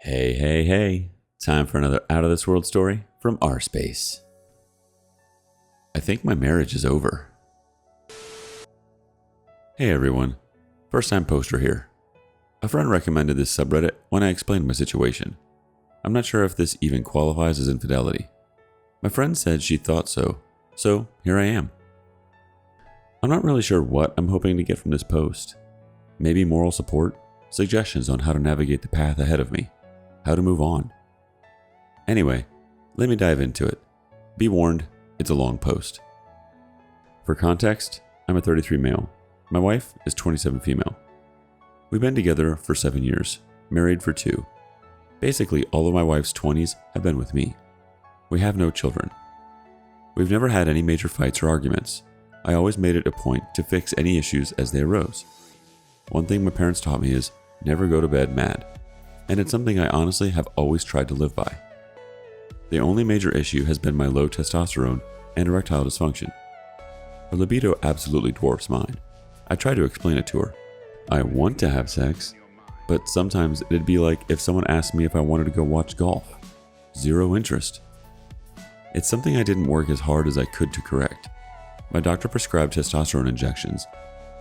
Hey, hey, hey. Time for another out of this world story from rSpace. I think my marriage is over. Hey everyone. First time poster here. A friend recommended this subreddit when I explained my situation. I'm not sure if this even qualifies as infidelity. My friend said she thought so here I am. I'm not really sure what I'm hoping to get from this post. Maybe moral support, suggestions on how to navigate the path ahead of me, how to move on. Anyway, let me dive into it. Be warned, it's a long post. For context, I'm a 33 male. My wife is 27 female. We've been together for 7 years, married for 2. Basically, all of my wife's 20s have been with me. We have no children. We've never had any major fights or arguments. I always made it a point to fix any issues as they arose. One thing my parents taught me is never go to bed mad, and it's something I honestly have always tried to live by. The only major issue has been my low testosterone and erectile dysfunction. Her libido absolutely dwarfs mine. I try to explain it to her. I want to have sex, but sometimes it'd be like if someone asked me if I wanted to go watch golf. Zero interest. It's something I didn't work as hard as I could to correct. My doctor prescribed testosterone injections,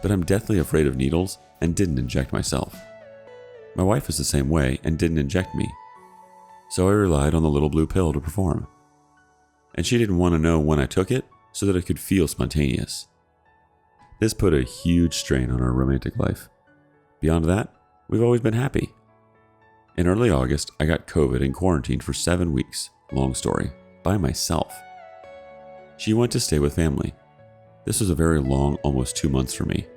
but I'm deathly afraid of needles and didn't inject myself. My wife is the same way and didn't inject me, so I relied on the little blue pill to perform. And she didn't want to know when I took it so that it could feel spontaneous. This put a huge strain on our romantic life. Beyond that, we've always been happy. In early August, I got COVID and quarantined for 7 weeks, long story, by myself. She went to stay with family. This was a very long, almost 2 months for me.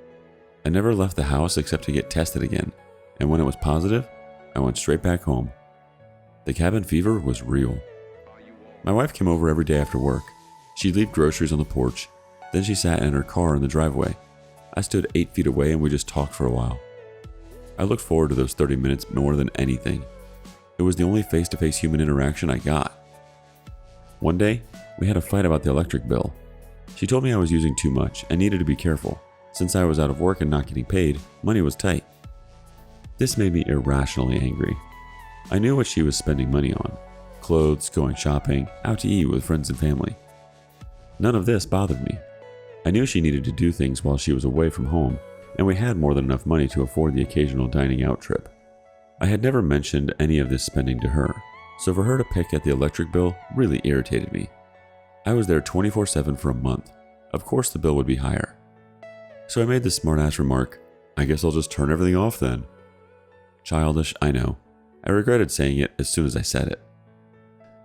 I never left the house except to get tested again, and when it was positive, I went straight back home. The cabin fever was real. My wife came over every day after work. She'd leave groceries on the porch, then she sat in her car in the driveway. I stood 8 feet away and we just talked for a while. I looked forward to those 30 minutes more than anything. It was the only face-to-face human interaction I got. One day, we had a fight about the electric bill. She told me I was using too much and needed to be careful. Since I was out of work and not getting paid, money was tight. This made me irrationally angry. I knew what she was spending money on. Clothes, going shopping, out to eat with friends and family. None of this bothered me. I knew she needed to do things while she was away from home, and we had more than enough money to afford the occasional dining out trip. I had never mentioned any of this spending to her, so for her to pick at the electric bill really irritated me. I was there 24/7 for a month. Of course the bill would be higher. So I made the smart-ass remark, I guess I'll just turn everything off then. Childish, I know. I regretted saying it as soon as I said it.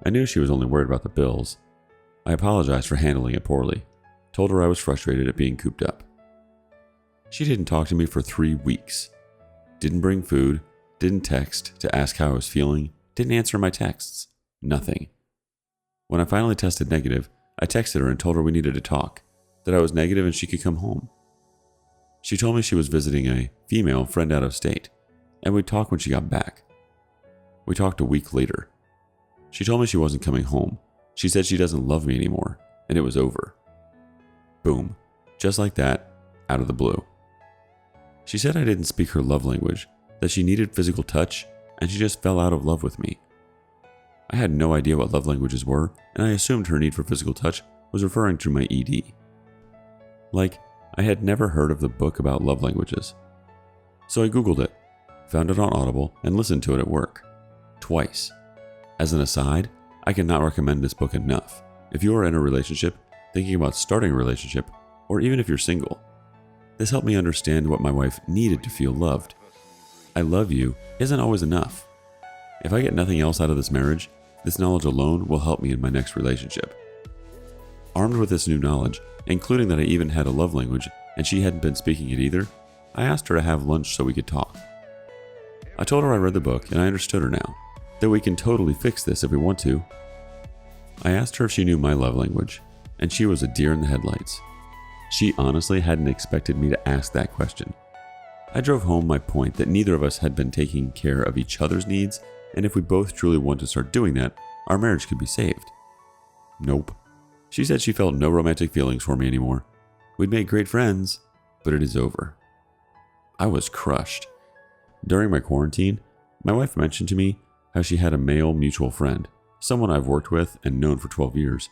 I knew she was only worried about the bills. I apologized for handling it poorly. Told her I was frustrated at being cooped up. She didn't talk to me for 3 weeks. Didn't bring food, didn't text to ask how I was feeling, didn't answer my texts. Nothing. When I finally tested negative, I texted her and told her we needed to talk, that I was negative and she could come home. She told me she was visiting a female friend out of state, and we'd talk when she got back. We talked a week later. She told me she wasn't coming home. She said she doesn't love me anymore, and it was over. Boom. Just like that, out of the blue. She said I didn't speak her love language, that she needed physical touch, and she just fell out of love with me. I had no idea what love languages were, and I assumed her need for physical touch was referring to my ED. Like, I had never heard of the book about love languages. So I Googled it, found it on Audible, and listened to it at work. Twice. As an aside, I cannot recommend this book enough. If you are in a relationship, thinking about starting a relationship, or even if you're single. This helped me understand what my wife needed to feel loved. I love you isn't always enough. If I get nothing else out of this marriage, this knowledge alone will help me in my next relationship. Armed with this new knowledge, including that I even had a love language and she hadn't been speaking it either, I asked her to have lunch so we could talk. I told her I read the book and I understood her now, that we can totally fix this if we want to. I asked her if she knew my love language, and she was a deer in the headlights. She honestly hadn't expected me to ask that question. I drove home my point that neither of us had been taking care of each other's needs, and if we both truly want to start doing that, our marriage could be saved. Nope. She said she felt no romantic feelings for me anymore. We'd made great friends, but it is over. I was crushed. During my quarantine, my wife mentioned to me how she had a male mutual friend, someone I've worked with and known for 12 years,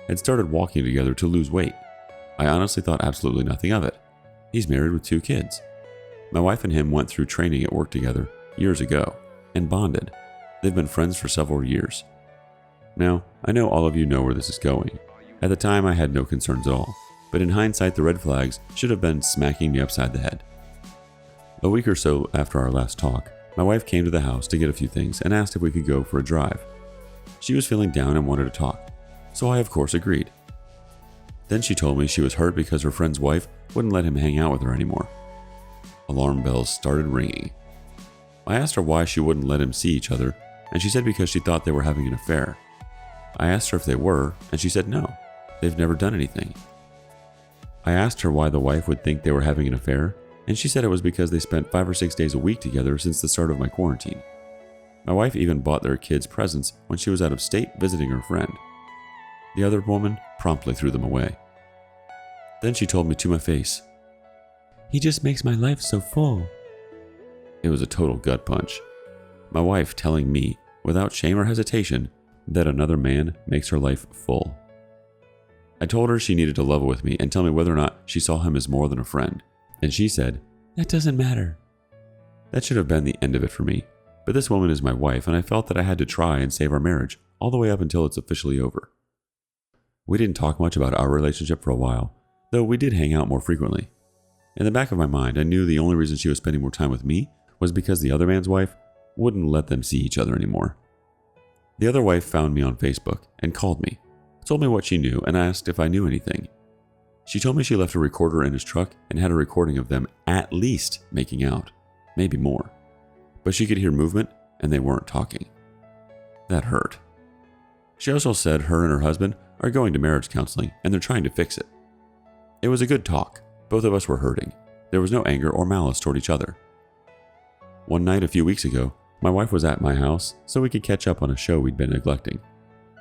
had started walking together to lose weight. I honestly thought absolutely nothing of it. He's married with 2 kids. My wife and him went through training at work together years ago and bonded. They've been friends for several years. Now, I know all of you know where this is going. At the time, I had no concerns at all, but in hindsight, the red flags should have been smacking me upside the head. A week or so after our last talk, my wife came to the house to get a few things and asked if we could go for a drive. She was feeling down and wanted to talk, so I of course agreed. Then she told me she was hurt because her friend's wife wouldn't let him hang out with her anymore. Alarm bells started ringing. I asked her why she wouldn't let him see each other, and she said because she thought they were having an affair. I asked her if they were, and she said no, they've never done anything. I asked her why the wife would think they were having an affair, and she said it was because they spent 5 or 6 days a week together since the start of my quarantine. My wife even bought their kids presents when she was out of state visiting her friend. The other woman promptly threw them away. Then she told me to my face, "He just makes my life so full." It was a total gut punch. My wife telling me, without shame or hesitation, that another man makes her life full. I told her she needed to level with me and tell me whether or not she saw him as more than a friend, and she said, "That doesn't matter." That should have been the end of it for me, but this woman is my wife, and I felt that I had to try and save our marriage all the way up until it's officially over. We didn't talk much about our relationship for a while, though we did hang out more frequently. In the back of my mind, I knew the only reason she was spending more time with me was because the other man's wife wouldn't let them see each other anymore. The other wife found me on Facebook and called me, told me what she knew, and asked if I knew anything. She told me she left a recorder in his truck and had a recording of them at least making out, maybe more. But she could hear movement and they weren't talking. That hurt. She also said her and her husband are going to marriage counseling and they're trying to fix it. It was a good talk. Both of us were hurting. There was no anger or malice toward each other. One night a few weeks ago, my wife was at my house so we could catch up on a show we'd been neglecting.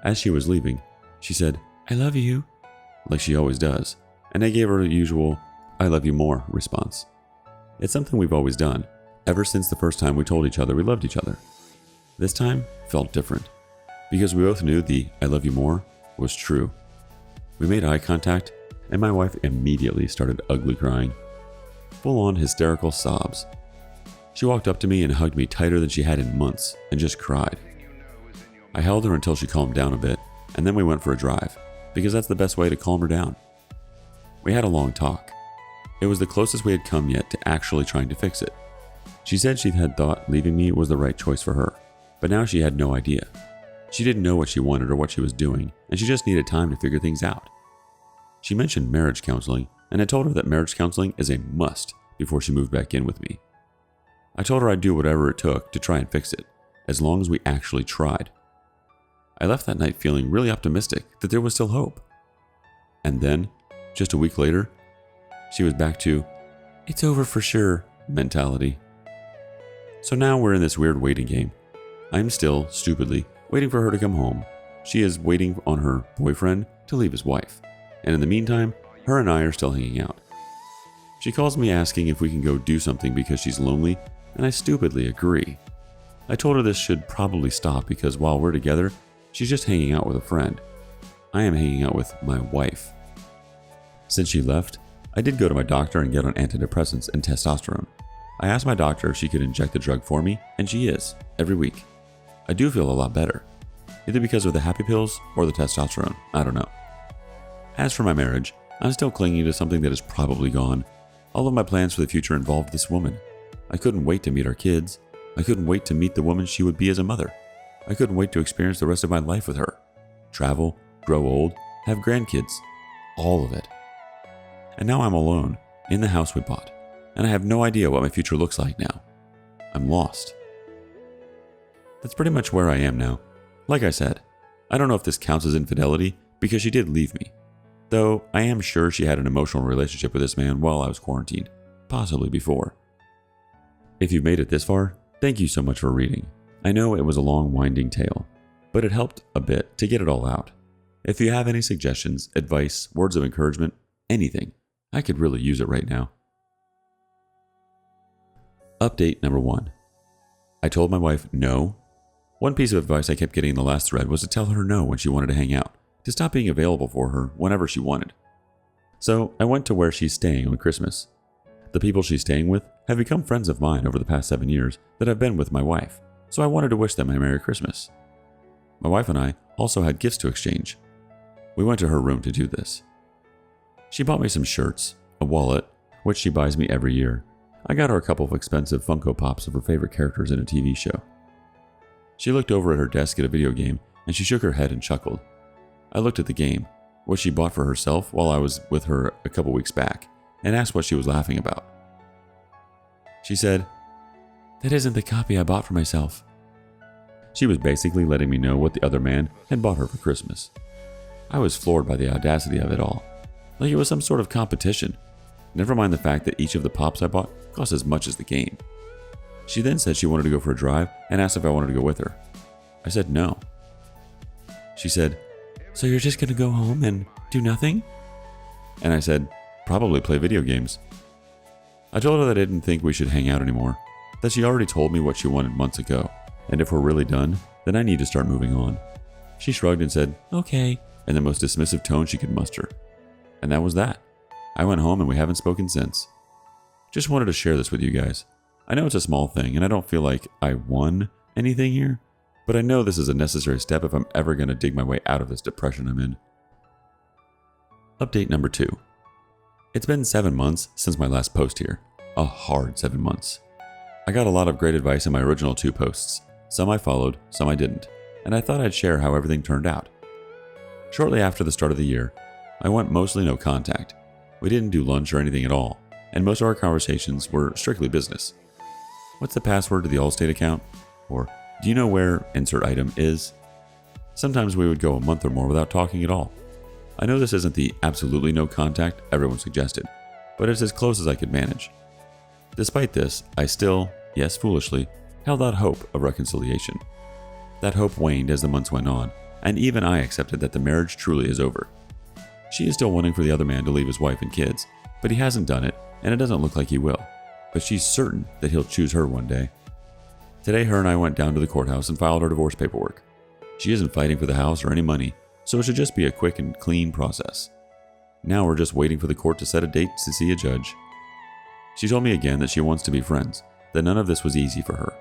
As she was leaving, she said, "I love you," like she always does, and I gave her the usual, "I love you more" response. It's something we've always done, ever since the first time we told each other we loved each other. This time felt different, because we both knew the "I love you more" was true. We made eye contact, and my wife immediately started ugly crying. Full-on hysterical sobs. She walked up to me and hugged me tighter than she had in months, and just cried. I held her until she calmed down a bit, and then we went for a drive, because that's the best way to calm her down. We had a long talk. It was the closest we had come yet to actually trying to fix it. She said she had thought leaving me was the right choice for her, but now she had no idea. She didn't know what she wanted or what she was doing, and she just needed time to figure things out. She mentioned marriage counseling, and I told her that marriage counseling is a must before she moved back in with me. I told her I'd do whatever it took to try and fix it, as long as we actually tried. I left that night feeling really optimistic that there was still hope. And then, just a week later, she was back to, "It's over for sure" mentality. So now we're in this weird waiting game. I'm still, stupidly, waiting for her to come home. She is waiting on her boyfriend to leave his wife. And in the meantime, her and I are still hanging out. She calls me asking if we can go do something because she's lonely, and I stupidly agree. I told her this should probably stop because while we're together, she's just hanging out with a friend. I am hanging out with my wife. Since she left, I did go to my doctor and get on antidepressants and testosterone. I asked my doctor if she could inject the drug for me, and she is, every week. I do feel a lot better, either because of the happy pills or the testosterone, I don't know. As for my marriage, I'm still clinging to something that is probably gone. All of my plans for the future involved this woman. I couldn't wait to meet our kids. I couldn't wait to meet the woman she would be as a mother. I couldn't wait to experience the rest of my life with her. Travel, grow old, have grandkids. All of it. And now I'm alone, in the house we bought, and I have no idea what my future looks like now. I'm lost. That's pretty much where I am now. Like I said, I don't know if this counts as infidelity because she did leave me. Though I am sure she had an emotional relationship with this man while I was quarantined, possibly before. If you've made it this far, thank you so much for reading. I know it was a long, winding tale, but it helped a bit to get it all out. If you have any suggestions, advice, words of encouragement, anything, I could really use it right now. Update number 1. I told my wife no, One piece of advice I kept getting in the last thread was to tell her no when she wanted to hang out, to stop being available for her whenever she wanted. So I went to where she's staying on Christmas. The people she's staying with have become friends of mine over the past 7 years that I've been with my wife, so I wanted to wish them a Merry Christmas. My wife and I also had gifts to exchange. We went to her room to do this. She bought me some shirts, a wallet, which she buys me every year. I got her a couple of expensive Funko Pops of her favorite characters in a TV show. She looked over at her desk at a video game and she shook her head and chuckled. I looked at the game, which she bought for herself while I was with her a couple weeks back, and asked what she was laughing about. She said, "That isn't the copy I bought for myself." She was basically letting me know what the other man had bought her for Christmas. I was floored by the audacity of it all, like it was some sort of competition. Never mind the fact that each of the pops I bought cost as much as the game. She then said she wanted to go for a drive and asked if I wanted to go with her. I said no. She said, "So you're just going to go home and do nothing?" And I said, "Probably play video games." I told her that I didn't think we should hang out anymore, that she already told me what she wanted months ago, and if we're really done, then I need to start moving on. She shrugged and said, "Okay," in the most dismissive tone she could muster. And that was that. I went home and we haven't spoken since. Just wanted to share this with you guys. I know it's a small thing and I don't feel like I won anything here, but I know this is a necessary step if I'm ever going to dig my way out of this depression I'm in. Update number 2. It's been 7 months since my last post here. A hard 7 months. I got a lot of great advice in my original 2 posts. Some I followed, some I didn't, and I thought I'd share how everything turned out. Shortly after the start of the year, I went mostly no contact. We didn't do lunch or anything at all, and most of our conversations were strictly business. What's the password to the Allstate account? Or, do you know where insert item is? Sometimes we would go a month or more without talking at all. I know this isn't the absolutely no contact everyone suggested, but it's as close as I could manage. Despite this, I still, yes foolishly, held out hope of reconciliation. That hope waned as the months went on, and even I accepted that the marriage truly is over. She is still wanting for the other man to leave his wife and kids, but he hasn't done it, and it doesn't look like he will. But she's certain that he'll choose her one day. Today, her and I went down to the courthouse and filed our divorce paperwork. She isn't fighting for the house or any money, so it should just be a quick and clean process. Now we're just waiting for the court to set a date to see a judge. She told me again that she wants to be friends, that none of this was easy for her.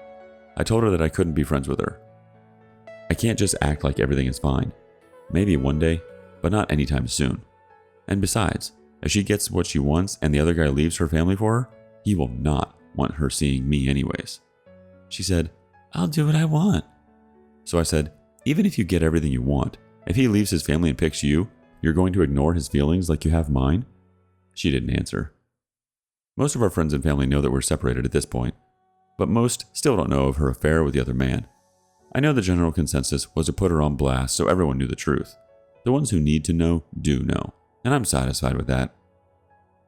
I told her that I couldn't be friends with her. I can't just act like everything is fine. Maybe one day, but not anytime soon. And besides, if she gets what she wants and the other guy leaves her family for her, he will not want her seeing me anyways. She said, "I'll do what I want." So I said, "Even if you get everything you want, if he leaves his family and picks you, you're going to ignore his feelings like you have mine?" She didn't answer. Most of our friends and family know that we're separated at this point, but most still don't know of her affair with the other man. I know the general consensus was to put her on blast so everyone knew the truth. The ones who need to know do know, and I'm satisfied with that.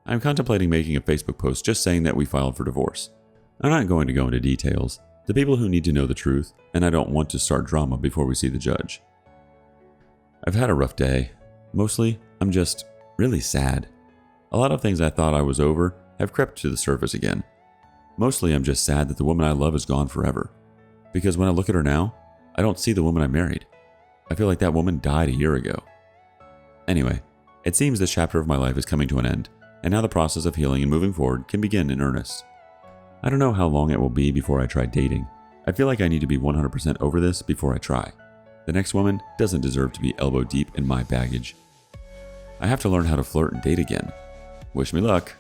I'm contemplating making a Facebook post just saying that we filed for divorce. I'm not going to go into details. The people who need to know the truth, and I don't want to start drama before we see the judge. I've had a rough day. Mostly, I'm just really sad. A lot of things I thought I was over have crept to the surface again. Mostly, I'm just sad that the woman I love is gone forever. Because when I look at her now, I don't see the woman I married. I feel like that woman died a year ago. Anyway, it seems this chapter of my life is coming to an end, and now the process of healing and moving forward can begin in earnest. I don't know how long it will be before I try dating. I feel like I need to be 100% over this before I try. The next woman doesn't deserve to be elbow deep in my baggage. I have to learn how to flirt and date again. Wish me luck.